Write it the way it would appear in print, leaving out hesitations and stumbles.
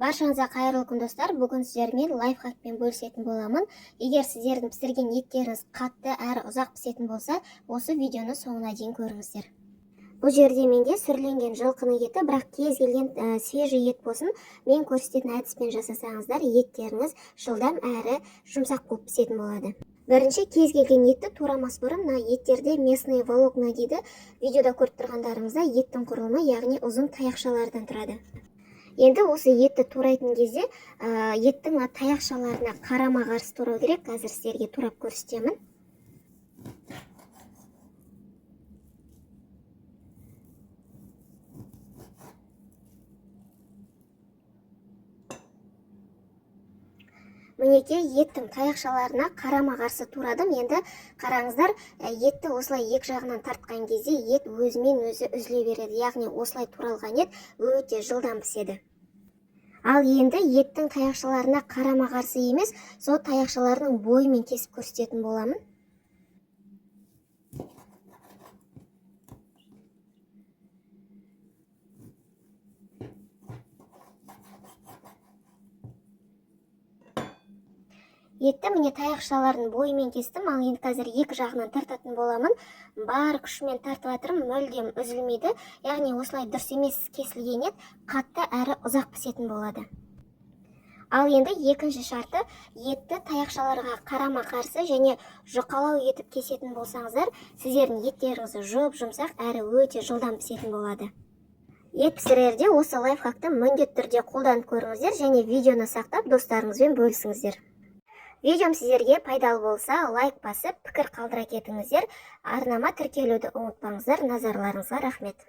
Баршаңызға қайырлы күн достар. Бүгін сіздермен лайфхакпен бөлісетін боламын. Егер сіздердің пісірген еттеріңіз қатты әрі ұзақ пісетін болса, осы видеоны соңына дейін көріңіздер. Бұл жерде менде сүрленген жылқының еті, бірақ кез келген свежий ет болсын, мен көрсететін әдіспен жасасаңыздар, еттеріңіз жылдам әрі жұмсақ болып пісетін болады. Бірінші, кез келген етті турамас бұрын еттерде местные волокна дейді. Видеода көріп тұрғандарыңызда еттің құрылымы, яғни ұзын таяқшалардан тұрады. Енді осы етті турайтын кезде еттің таяқшаларына қарама қарсы турау керек. Қазір сіздерге турап көрсетемін. Мінекей еттің таяқшаларына қарама қарсы турадым. Енді қараңыздар, етті осылай екі жағынан тартқан кезде ет өзімен өзі үзіле береді. Яғни осылай туралған ет өте жылдам піседі. Ал енді еттің таяқшаларына қарама қарсы емес, сол таяқшаларының бойымен кесіп көрсететін боламын. Етті міне таяқшалардың бойымен кестім, ал енді қазір екі жағынан тартатын боламын. Бар күшімен тартып жатырмын, мүлдем үзілмейді. Яғни осылай дұрыс емес кесілген ет қатты әрі ұзақ пісетін болады. Ал енді екінші шарты, етті таяқшаларға қарама қарсы және жұқалау етіп кесетін болсаңыздар, сіздердің еттеріңіз жұп-жұмсақ әрі өте жылдам пісетін болады. Ет пісірерде осы лайфхакты міндетті түрде қолданып көріңіздер және видеоны сақтап достарыңызбен бөлісіңіздер. Видеом сіздерге пайдалы болса, лайк басып, пікір қалдыра кетіңіздер. Арнама тіркелуді ұмытпаңыздар. Назарларыңызға рахмет.